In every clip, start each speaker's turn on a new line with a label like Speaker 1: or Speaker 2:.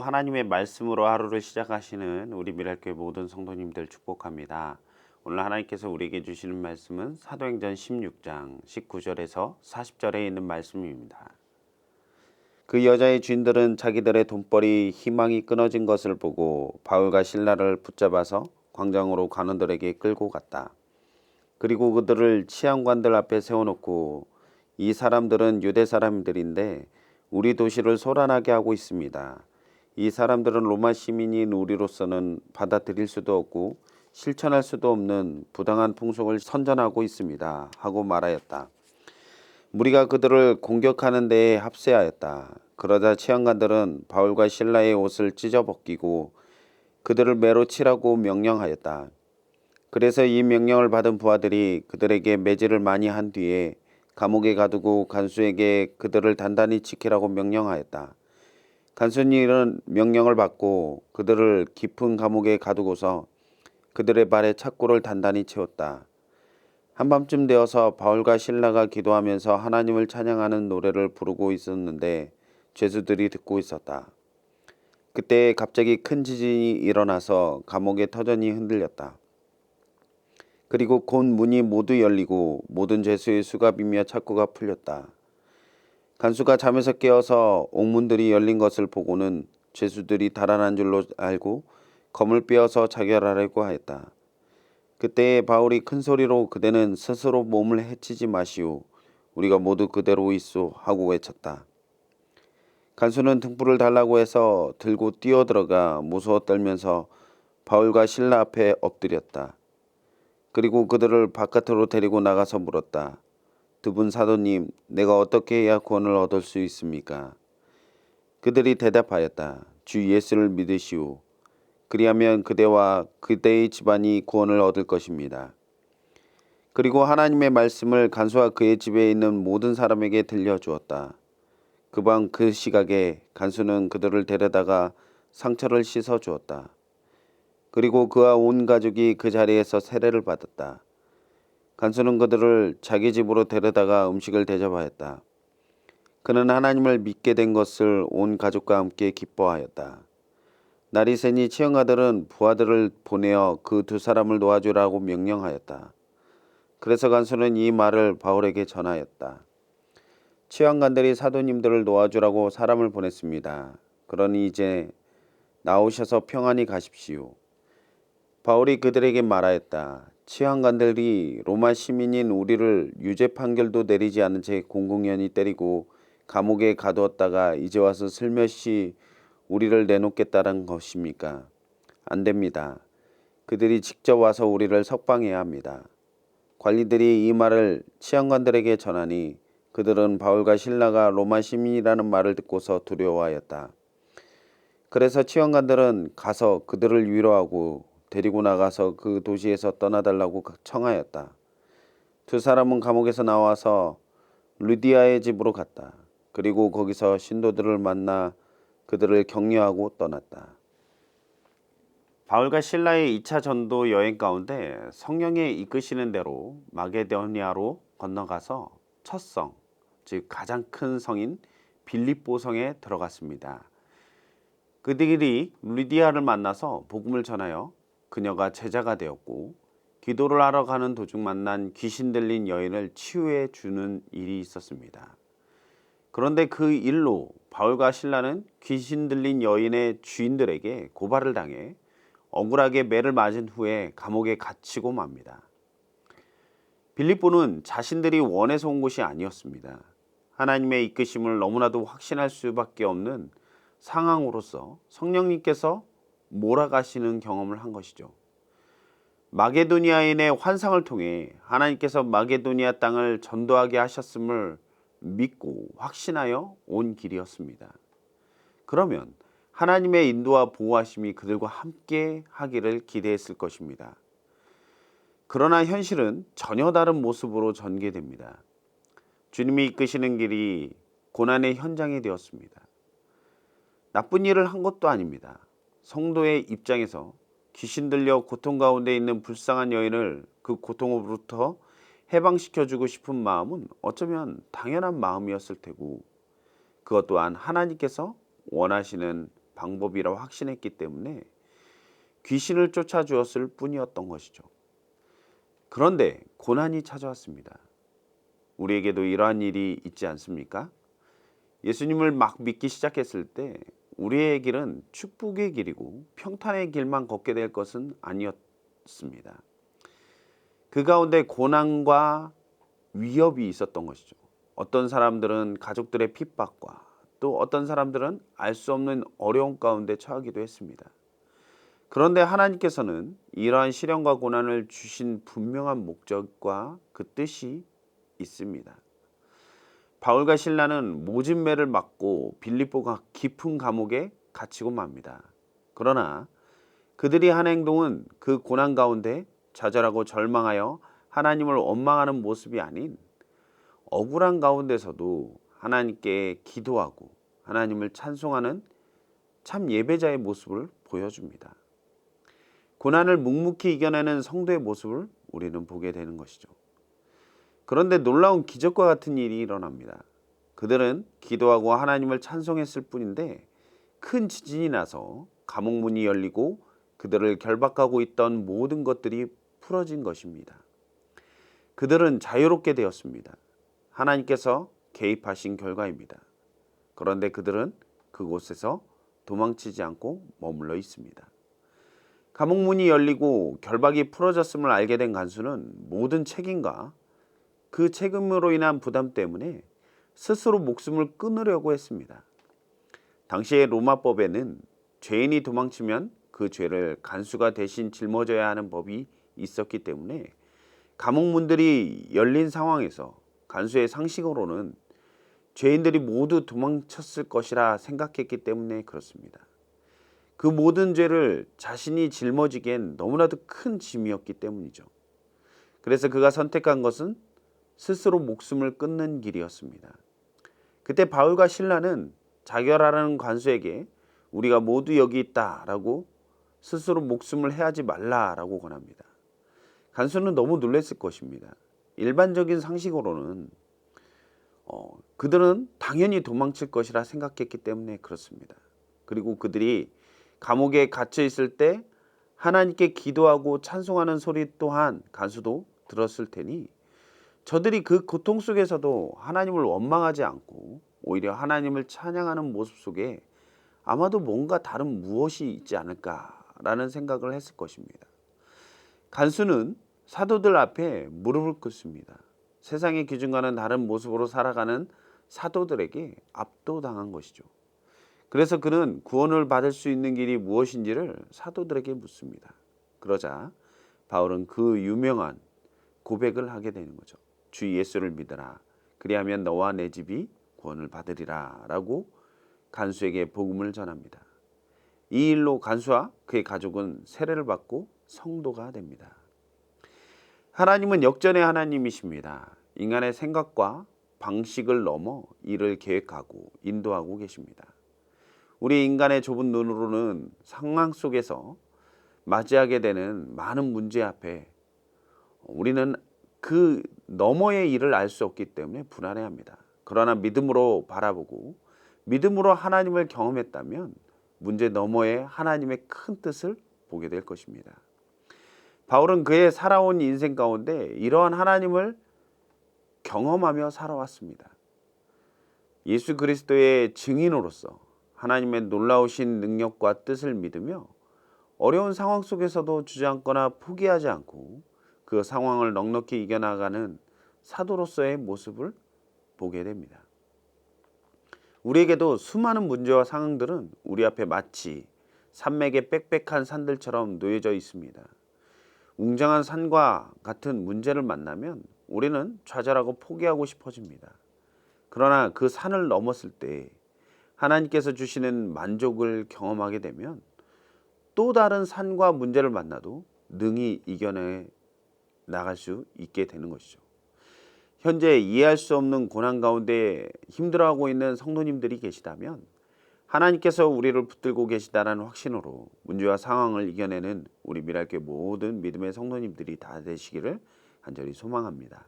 Speaker 1: 오늘도 하나님의 말씀으로 하루를 시작하시는 우리 미랄교회 모든 성도님들 축복합니다. 오늘 하나님께서 우리에게 주시는 말씀은 사도행전 16장 19절에서 40절에 있는 말씀입니다. 그 여자의 주인들은 자기들의 돈벌이 희망이 끊어진 것을 보고 바울과 실라를 붙잡아서 광장으로 관원들에게 끌고 갔다. 그리고 그들을 치안관들 앞에 세워놓고 이 사람들은 유대 사람들인데 우리 도시를 소란하게 하고 있습니다. 이 사람들은 로마 시민인 우리로서는 받아들일 수도 없고 실천할 수도 없는 부당한 풍속을 선전하고 있습니다. 하고 말하였다. 무리가 그들을 공격하는 데에 합세하였다. 그러자 치안관들은 바울과 실라의 옷을 찢어 벗기고 그들을 매로 치라고 명령하였다. 그래서 이 명령을 받은 부하들이 그들에게 매질을 많이 한 뒤에 감옥에 가두고 간수에게 그들을 단단히 지키라고 명령하였다. 간수는 이런 명령을 받고 그들을 깊은 감옥에 가두고서 그들의 발에 착고를 단단히 채웠다. 한밤쯤 되어서 바울과 실라가 기도하면서 하나님을 찬양하는 노래를 부르고 있었는데 죄수들이 듣고 있었다. 그때 갑자기 큰 지진이 일어나서 감옥의 터전이 흔들렸다. 그리고 곧 문이 모두 열리고 모든 죄수의 수갑이며 착고가 풀렸다. 간수가 잠에서 깨어서 옥문들이 열린 것을 보고는 죄수들이 달아난 줄로 알고 검을 빼어서 자결하려고 하였다. 그때에 바울이 큰 소리로 그대는 스스로 몸을 해치지 마시오. 우리가 모두 그대로 있소 하고 외쳤다. 간수는 등불을 달라고 해서 들고 뛰어들어가 무서워 떨면서 바울과 실라 앞에 엎드렸다. 그리고 그들을 바깥으로 데리고 나가서 물었다. 두 분 사도님, 내가 어떻게 해야 구원을 얻을 수 있습니까? 그들이 대답하였다. 주 예수를 믿으시오. 그리하면 그대와 그대의 집안이 구원을 얻을 것입니다. 그리고 하나님의 말씀을 간수와 그의 집에 있는 모든 사람에게 들려주었다. 그 밤 그 시각에 간수는 그들을 데려다가 상처를 씻어 주었다. 그리고 그와 온 가족이 그 자리에서 세례를 받았다. 간수는 그들을 자기 집으로 데려다가 음식을 대접하였다. 그는 하나님을 믿게 된 것을 온 가족과 함께 기뻐하였다. 날이 새니 치영아들은 부하들을 보내어 그 두 사람을 놓아주라고 명령하였다. 그래서 간수는 이 말을 바울에게 전하였다. 치안관들이 사도님들을 놓아주라고 사람을 보냈습니다. 그러니 이제 나오셔서 평안히 가십시오. 바울이 그들에게 말하였다. 치안관들이 로마 시민인 우리를 유죄 판결도 내리지 않은 채 공공연히 때리고 감옥에 가두었다가 이제 와서 슬며시 우리를 내놓겠다는 것입니까? 안 됩니다. 그들이 직접 와서 우리를 석방해야 합니다. 관리들이 이 말을 치안관들에게 전하니 그들은 바울과 실라가 로마 시민이라는 말을 듣고서 두려워하였다. 그래서 치안관들은 가서 그들을 위로하고 데리고 나가서 그 도시에서 떠나달라고 청하였다. 두 사람은 감옥에서 나와서 루디아의 집으로 갔다. 그리고 거기서 신도들을 만나 그들을 격려하고 떠났다. 바울과 실라의 2차 전도 여행 가운데 성령의 이끄시는 대로 마게도니아로 건너가서 첫 성, 즉 가장 큰 성인 빌립보 성에 들어갔습니다. 그들이 루디아를 만나서 복음을 전하여 그녀가 제자가 되었고 기도를 하러 가는 도중 만난 귀신 들린 여인을 치유해 주는 일이 있었습니다. 그런데 그 일로 바울과 실라는 귀신 들린 여인의 주인들에게 고발을 당해 억울하게 매를 맞은 후에 감옥에 갇히고 맙니다. 빌립보는 자신들이 원해서 온 곳이 아니었습니다. 하나님의 이끄심을 너무나도 확신할 수밖에 없는 상황으로서 성령님께서 몰아가시는 경험을 한 것이죠. 마게도니아인의 환상을 통해 하나님께서 마게도니아 땅을 전도하게 하셨음을 믿고 확신하여 온 길이었습니다. 그러면 하나님의 인도와 보호하심이 그들과 함께 하기를 기대했을 것입니다. 그러나 현실은 전혀 다른 모습으로 전개됩니다. 주님이 이끄시는 길이 고난의 현장이 되었습니다. 나쁜 일을 한 것도 아닙니다. 성도의 입장에서 귀신 들려 고통 가운데 있는 불쌍한 여인을 그 고통으로부터 해방시켜주고 싶은 마음은 어쩌면 당연한 마음이었을 테고 그것 또한 하나님께서 원하시는 방법이라 확신했기 때문에 귀신을 쫓아주었을 뿐이었던 것이죠. 그런데 고난이 찾아왔습니다. 우리에게도 이러한 일이 있지 않습니까? 예수님을 막 믿기 시작했을 때 우리의 길은 축복의 길이고 평탄의 길만 걷게 될 것은 아니었습니다. 그 가운데 고난과 위협이 있었던 것이죠. 어떤 사람들은 가족들의 핍박과 또 어떤 사람들은 알 수 없는 어려움 가운데 처하기도 했습니다. 그런데 하나님께서는 이러한 시련과 고난을 주신 분명한 목적과 그 뜻이 있습니다. 바울과 실라는 모진 매를 맞고 빌립보 깊은 감옥에 갇히고 맙니다. 그러나 그들이 한 행동은 그 고난 가운데 좌절하고 절망하여 하나님을 원망하는 모습이 아닌 억울한 가운데서도 하나님께 기도하고 하나님을 찬송하는 참 예배자의 모습을 보여줍니다. 고난을 묵묵히 이겨내는 성도의 모습을 우리는 보게 되는 것이죠. 그런데 놀라운 기적과 같은 일이 일어납니다. 그들은 기도하고 하나님을 찬송했을 뿐인데 큰 지진이 나서 감옥 문이 열리고 그들을 결박하고 있던 모든 것들이 풀어진 것입니다. 그들은 자유롭게 되었습니다. 하나님께서 개입하신 결과입니다. 그런데 그들은 그곳에서 도망치지 않고 머물러 있습니다. 감옥 문이 열리고 결박이 풀어졌음을 알게 된 간수는 모든 책임과 그 책임으로 인한 부담 때문에 스스로 목숨을 끊으려고 했습니다. 당시의 로마법에는 죄인이 도망치면 그 죄를 간수가 대신 짊어져야 하는 법이 있었기 때문에 감옥 문들이 열린 상황에서 간수의 상식으로는 죄인들이 모두 도망쳤을 것이라 생각했기 때문에 그렇습니다. 그 모든 죄를 자신이 짊어지기엔 너무나도 큰 짐이었기 때문이죠. 그래서 그가 선택한 것은 스스로 목숨을 끊는 길이었습니다. 그때 바울과 실라는 자결하라는 관수에게 우리가 모두 여기 있다라고 스스로 목숨을 해하지 말라라고 권합니다. 간수는 너무 놀랐을 것입니다. 일반적인 상식으로는 그들은 당연히 도망칠 것이라 생각했기 때문에 그렇습니다. 그리고 그들이 감옥에 갇혀 있을 때 하나님께 기도하고 찬송하는 소리 또한 간수도 들었을 테니 저들이 그 고통 속에서도 하나님을 원망하지 않고 오히려 하나님을 찬양하는 모습 속에 아마도 뭔가 다른 무엇이 있지 않을까라는 생각을 했을 것입니다. 간수는 사도들 앞에 무릎을 꿇습니다. 세상의 기준과는 다른 모습으로 살아가는 사도들에게 압도당한 것이죠. 그래서 그는 구원을 받을 수 있는 길이 무엇인지를 사도들에게 묻습니다. 그러자 바울은 그 유명한 고백을 하게 되는 거죠. 주 예수를 믿어라. 그리하면 너와 내 집이 구원을 받으리라 라고 간수에게 복음을 전합니다. 이 일로 간수와 그의 가족은 세례를 받고 성도가 됩니다. 하나님은 역전의 하나님이십니다. 인간의 생각과 방식을 넘어 일을 계획하고 인도하고 계십니다. 우리 인간의 좁은 눈으로는 상황 속에서 맞이하게 되는 많은 문제 앞에 우리는 그 너머의 일을 알 수 없기 때문에 불안해합니다. 그러나 믿음으로 바라보고 믿음으로 하나님을 경험했다면 문제 너머의 하나님의 큰 뜻을 보게 될 것입니다. 바울은 그의 살아온 인생 가운데 이러한 하나님을 경험하며 살아왔습니다. 예수 그리스도의 증인으로서 하나님의 놀라우신 능력과 뜻을 믿으며 어려운 상황 속에서도 주저앉거나 포기하지 않고 그 상황을 넉넉히 이겨나가는 사도로서의 모습을 보게 됩니다. 우리에게도 수많은 문제와 상황들은 우리 앞에 마치 산맥의 빽빽한 산들처럼 놓여져 있습니다. 웅장한 산과 같은 문제를 만나면 우리는 좌절하고 포기하고 싶어집니다. 그러나 그 산을 넘었을 때 하나님께서 주시는 만족을 경험하게 되면 또 다른 산과 문제를 만나도 능히 이겨내 나갈 수 있게 되는 것이죠. 현재 이해할 수 없는 고난 가운데 힘들어하고 있는 성도님들이 계시다면 하나님께서 우리를 붙들고 계시다라는 확신으로 문제와 상황을 이겨내는 우리 미랄교회 모든 믿음의 성도님들이 다 되시기를 간절히 소망합니다.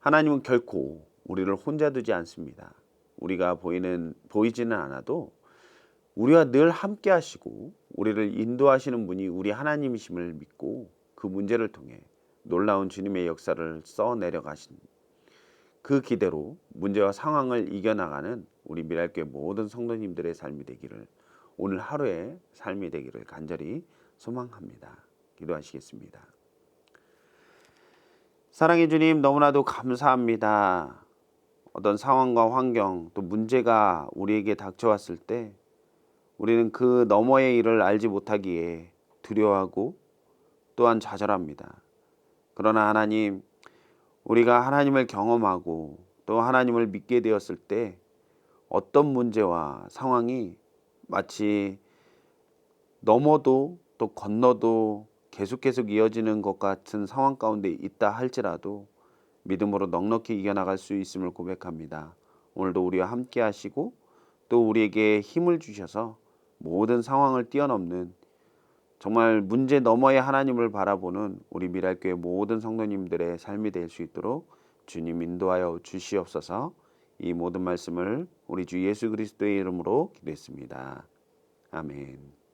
Speaker 1: 하나님은 결코 우리를 혼자 두지 않습니다. 우리가 보이지는 않아도 우리와 늘 함께 하시고 우리를 인도하시는 분이 우리 하나님이심을 믿고 그 문제를 통해 놀라운 주님의 역사를 써내려 가신 그 기대로 문제와 상황을 이겨나가는 우리 미랄교회 모든 성도님들의 삶이 되기를, 오늘 하루의 삶이 되기를 간절히 소망합니다. 기도하시겠습니다. 사랑의 주님, 너무나도 감사합니다. 어떤 상황과 환경 또 문제가 우리에게 닥쳐왔을 때 우리는 그 너머의 일을 알지 못하기에 두려워하고 또한 좌절합니다. 그러나 하나님, 우리가 하나님을 경험하고 또 하나님을 믿게 되었을 때 어떤 문제와 상황이 마치 넘어도 또 건너도 계속 이어지는 것 같은 상황 가운데 있다 할지라도 믿음으로 넉넉히 이겨나갈 수 있음을 고백합니다. 오늘도 우리와 함께 하시고 또 우리에게 힘을 주셔서 모든 상황을 뛰어넘는, 정말 문제 너머의 하나님을 바라보는 우리 미랄교회 모든 성도님들의 삶이 될 수 있도록 주님 인도하여 주시옵소서. 이 모든 말씀을 우리 주 예수 그리스도의 이름으로 기도했습니다. 아멘.